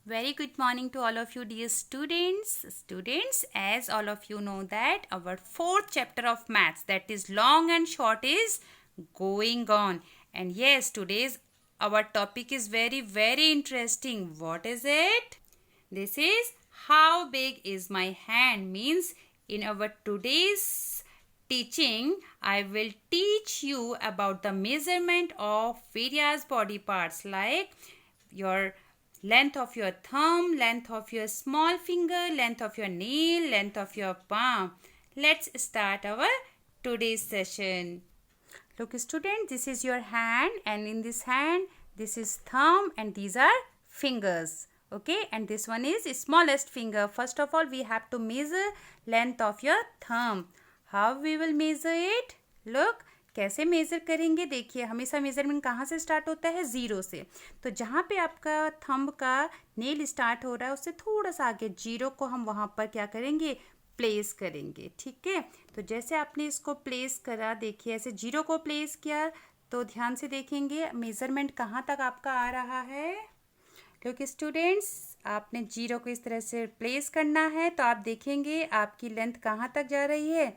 Very good morning to all of you, dear students. Students, as all of you know that our fourth chapter of maths, that is long and short, is going on. And yes, today's our topic is very interesting. What is it? This is how big is my hand, means in our today's teaching I will teach you about the measurement of various body parts like your length of your thumb, length of your small finger, length of your nail, length of your palm. Let's start our today's session. Look student, this is your hand, and in this hand this is thumb and these are fingers. Okay, and this one is smallest finger. First of all we have to measure length of your thumb. How we will measure it? Look, कैसे measure करेंगे? देखिए, हमेशा measurement कहाँ से start होता है? Zero से। तो जहाँ पे आपका थंब का नेल स्टार्ट हो रहा है उससे थोड़ा सा आगे जीरो को हम वहाँ पर क्या करेंगे? प्लेस करेंगे। ठीक है, तो जैसे आपने इसको प्लेस करा, देखिए ऐसे जीरो को प्लेस किया तो ध्यान से देखेंगे मेज़रमेंट कहाँ तक आपका आ रहा है। क्योंकि स्टूडेंट्स, आपने जीरो को इस तरह से प्लेस करना है तो आप देखेंगे आपकी लेंथ कहाँ तक जा रही है?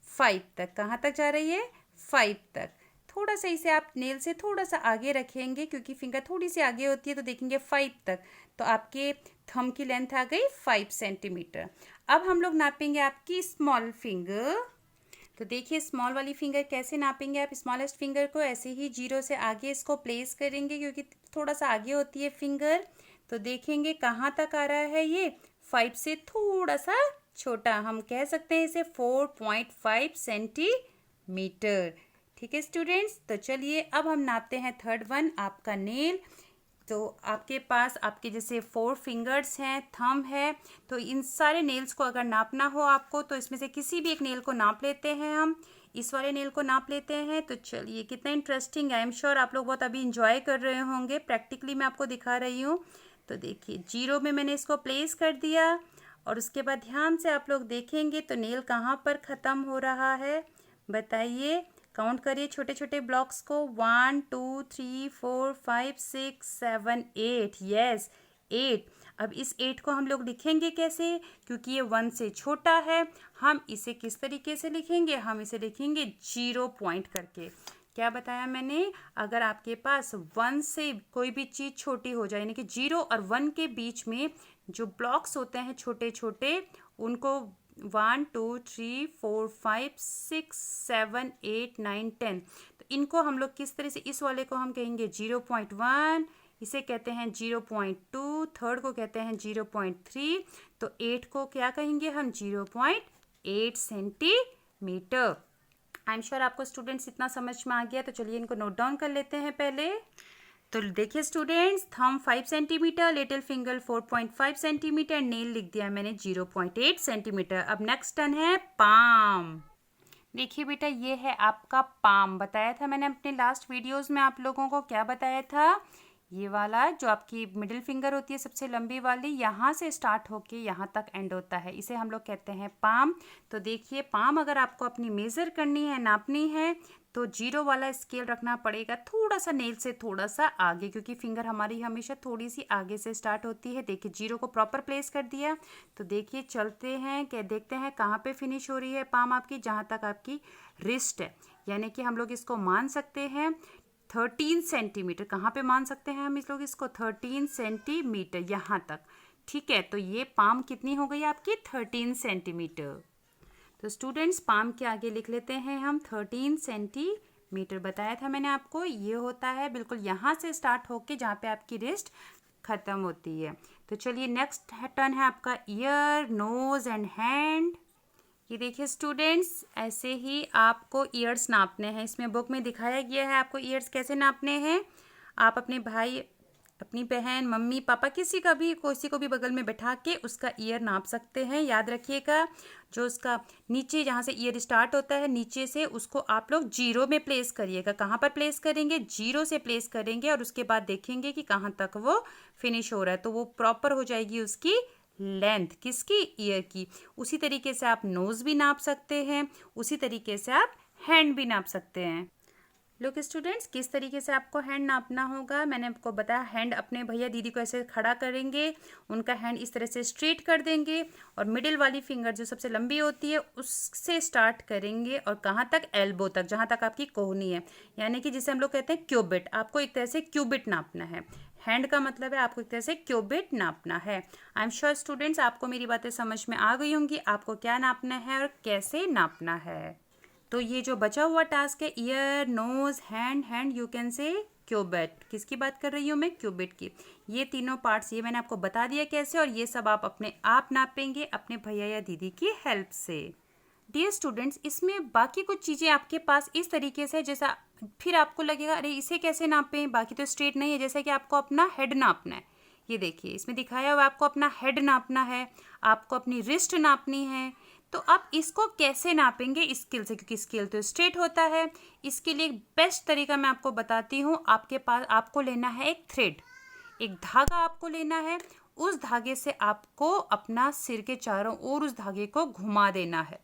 5 तक। कहाँ तक जा रही है? 5 तक। थोड़ा सा इसे आप नेल से थोड़ा सा आगे रखेंगे क्योंकि फिंगर थोड़ी सी आगे होती है, तो देखेंगे 5 तक। तो आपके थंब की लेंथ आ गई 5 सेंटीमीटर। अब हम लोग नापेंगे आपकी स्मॉल फिंगर। तो देखिए स्मॉल वाली फिंगर कैसे नापेंगे आप? स्मॉलेस्ट फिंगर को ऐसे ही जीरो से आगे इसको प्लेस करेंगे क्योंकि थोड़ा सा आगे होती है फिंगर। तो देखेंगे कहाँ तक आ रहा है ये? 5 से थोड़ा सा छोटा, हम कह सकते हैं इसे 4.5 सेंटीमीटर। ठीक है स्टूडेंट्स, तो चलिए अब हम नापते हैं थर्ड वन, आपका नेल। तो आपके पास आपके जैसे 4 फिंगर्स हैं, थंब है, तो इन सारे नेल्स को अगर नापना हो आपको तो इसमें से किसी भी एक नेल को नाप लेते हैं हम। इस वाले नेल को नाप लेते हैं। तो चलिए, कितना इंटरेस्टिंग है। आई एम श्योर आप लोग बहुत अभी इंजॉय कर रहे होंगे। प्रैक्टिकली मैं आपको दिखा रही हूँ। तो देखिए जीरो में मैंने इसको प्लेस कर दिया और उसके बाद ध्यान से आप लोग देखेंगे तो नेल कहाँ पर ख़त्म हो रहा है? बताइए, काउंट करिए छोटे छोटे ब्लॉक्स को। 1 2 3 4 5 6 7 8। यस, 8। अब इस 8 को हम लोग लिखेंगे कैसे? क्योंकि ये 1 से छोटा है। हम इसे किस तरीके से लिखेंगे? हम इसे लिखेंगे जीरो पॉइंट करके। क्या बताया मैंने? अगर आपके पास 1 से कोई भी चीज़ छोटी हो जाए, यानी कि 0 और 1 के बीच में जो ब्लॉक्स होते हैं छोटे छोटे, उनको 1 2 3 4 5 6 7 8 9 10, तो इनको हम लोग किस तरह से, इस वाले को हम कहेंगे 0.1, इसे कहते हैं 0.2, थर्ड को कहते हैं 0.3, तो 8 को क्या कहेंगे हम? 0.8 सेंटीमीटर। आई एम श्योर आपको स्टूडेंट्स इतना समझ में आ गया। तो चलिए इनको नोट डाउन कर लेते हैं पहले। तो देखिए students, thumb 5 centimetre, little finger 4.5 centimetre, nail लिख दिया मैंने 0.8 सेंटीमीटर। अब नेक्स्ट टर्न है पाम। देखिए बेटा, ये है आपका पाम। बताया था मैंने अपने लास्ट वीडियोस में आप लोगों को, क्या बताया था? ये वाला जो आपकी मिडिल फिंगर होती है सबसे लंबी वाली, यहाँ से स्टार्ट होके यहाँ तक एंड होता है, इसे हम लोग कहते हैं पाम। तो देखिए पाम अगर आपको अपनी मेज़र करनी है, नापनी है, तो जीरो वाला स्केल रखना पड़ेगा थोड़ा सा नेल से थोड़ा सा आगे, क्योंकि फिंगर हमारी हमेशा थोड़ी सी आगे से स्टार्ट होती है। देखिए जीरो को प्रॉपर प्लेस कर दिया। तो देखिए चलते हैं, क्या देखते हैं कहाँ पे फिनिश हो रही है पाम आपकी? जहाँ तक आपकी रिस्ट है, यानी कि हम लोग इसको मान सकते हैं 13 सेंटीमीटर। कहाँ पे मान सकते हैं हम इस लोग इसको? 13 सेंटीमीटर, यहाँ तक। ठीक है, तो ये पाम कितनी हो गई आपकी? 13 सेंटीमीटर। तो स्टूडेंट्स, पाम के आगे लिख लेते हैं हम 13 सेंटीमीटर। बताया था मैंने आपको, ये होता है बिल्कुल यहाँ से स्टार्ट होके जहाँ पे आपकी रिस्ट ख़त्म होती है। तो चलिए नेक्स्ट टर्न है आपका ईयर, नोज़ एंड हैंड। ये देखिए स्टूडेंट्स, ऐसे ही आपको ईयर्स नापने हैं। इसमें बुक में दिखाया गया है आपको ईयर्स कैसे नापने हैं। आप अपने भाई, अपनी बहन, मम्मी पापा, किसी को भी बगल में बैठा के उसका ईयर नाप सकते हैं। याद रखिएगा, जो उसका नीचे जहाँ से ईयर स्टार्ट होता है नीचे से, उसको आप लोग जीरो में प्लेस करिएगा। कहाँ पर प्लेस करेंगे? जीरो से प्लेस करेंगे और उसके बाद देखेंगे कि कहाँ तक वो फिनिश हो रहा है, तो वो प्रॉपर हो जाएगी उसकी लेंथ। किसकी? ईयर की। उसी तरीके से आप नोज़ भी नाप सकते हैं, उसी तरीके से आप हैंड भी नाप सकते हैं। लुक स्टूडेंट्स, किस तरीके से आपको हैंड नापना होगा। मैंने आपको बताया, हैंड अपने भैया दीदी को ऐसे खड़ा करेंगे, उनका हैंड इस तरह से स्ट्रेट कर देंगे और मिडिल वाली फिंगर जो सबसे लंबी होती है उससे स्टार्ट करेंगे और कहाँ तक, एल्बो तक, जहाँ तक आपकी कोहनी है, यानी कि जिसे हम लोग कहते हैं क्यूबिट। आपको एक तरह से क्यूबिट नापना है। हैंड का मतलब है आपको एक तरह से क्यूबिट नापना है। आई एम श्योर स्टूडेंट्स आपको मेरी बातें समझ में आ गई होंगी, आपको क्या नापना है और कैसे नापना है। तो ये जो बचा हुआ टास्क है, ear, nose, hand, hand, you can say cubit. किसकी बात कर रही हूँ मैं, क्यूबिट की। ये तीनों पार्ट्स ये मैंने आपको बता दिया कैसे, और ये सब आप अपने आप नापेंगे अपने भैया या दीदी की हेल्प से। डियर स्टूडेंट्स, इसमें बाकी कुछ चीज़ें आपके पास इस तरीके से, जैसा फिर आपको लगेगा अरे इसे कैसे नापें, बाकी तो स्ट्रेट नहीं है, जैसे कि आपको अपना हेड नापना है। ये देखिए इसमें दिखाया हुआ आपको अपना हेड नापना है, आपको अपनी रिस्ट नापनी है। तो आप इसको कैसे नापेंगे स्केल से, क्योंकि स्केल तो स्ट्रेट होता है। इसके लिए एक बेस्ट तरीका मैं आपको बताती हूँ। आपके पास आपको लेना है एक थ्रेड, एक धागा आपको लेना है। उस धागे से आपको अपना सिर के चारों ओर उस धागे को घुमा देना है।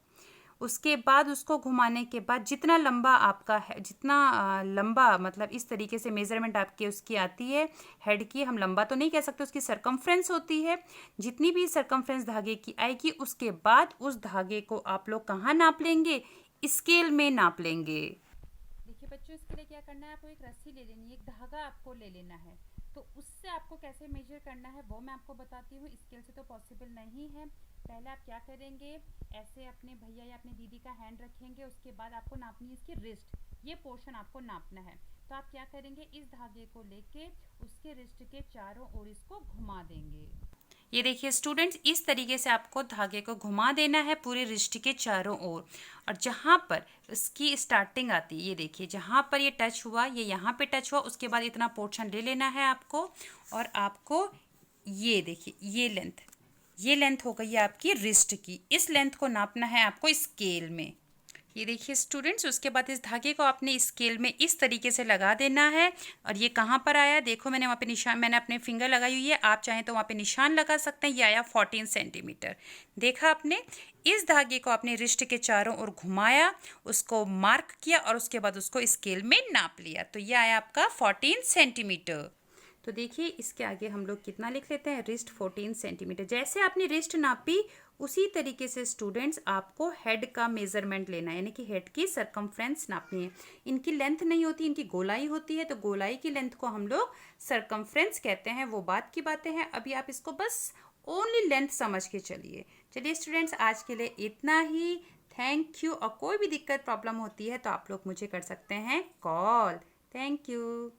उसके बाद उसको घुमाने के बाद जितना लंबा आपका है, जितना लंबा मतलब इस तरीके से मेजरमेंट आपकी उसकी आती है हेड की, हम लंबा तो नहीं कह सकते, उसकी सरकमफ्रेंस होती है, जितनी भी सरकमफ्रेंस धागे की आएगी उसके बाद उस धागे को आप लोग कहाँ नाप लेंगे, स्केल में नाप लेंगे। देखिए बच्चों, इसके लिए क्या करना है, आपको एक रस्सी ले लेनी है, एक धागा आपको ले लेना है। तो उससे आपको कैसे मेजर करना है वो मैं आपको बताती हूँ। स्केल से तो पॉसिबल नहीं है। पहले आप क्या करेंगे, ऐसे अपने भैया या अपने दीदी का हैंड रखेंगे, उसके बाद आपको नापनी है इसकी रिस्ट, ये पोर्शन आपको नापना है। तो आप क्या करेंगे, इस धागे को लेके उसके रिस्ट के चारों ओर इसको घुमा देंगे। ये देखिए स्टूडेंट्स, इस तरीके से आपको धागे को घुमा देना है पूरे रिस्ट के चारों ओर, और जहाँ पर इसकी स्टार्टिंग आती है, ये देखिए जहाँ पर ये टच हुआ, ये यहाँ पे टच हुआ, उसके बाद इतना पोर्शन ले लेना है आपको, और आपको ये देखिए ये लेंथ हो गई है आपकी रिस्ट की। इस लेंथ को नापना है आपको स्केल में। ये देखिए स्टूडेंट्स, उसके बाद इस धागे को आपने स्केल में इस तरीके से लगा देना है। और ये कहाँ पर आया, देखो मैंने वहाँ पे निशान, मैंने अपने फिंगर लगाई हुई है, आप चाहें तो वहाँ पे निशान लगा सकते हैं। ये आया 14 सेंटीमीटर। देखा आपने, इस धागे को आपने रिस्ट के चारों ओर घुमाया, उसको मार्क किया और उसके बाद उसको स्केल में नाप लिया, तो ये आया आपका 14 सेंटीमीटर। तो देखिए इसके आगे हम लोग कितना लिख लेते हैं, रिस्ट 14 सेंटीमीटर। जैसे आपने रिस्ट नापी उसी तरीके से स्टूडेंट्स आपको हेड का मेजरमेंट लेना है, यानी कि हेड की सरकमफ्रेंस नापनी है। इनकी लेंथ नहीं होती, इनकी गोलाई होती है, तो गोलाई की लेंथ को हम लोग सरकमफ्रेंस कहते हैं। वो बात की बातें हैं, अभी आप इसको बस ओनली लेंथ समझ के चलिए। चलिए स्टूडेंट्स, आज के लिए इतना ही। Thank you. और कोई भी दिक्कत प्रॉब्लम होती है तो आप लोग मुझे कर सकते हैं कॉल। Thank you.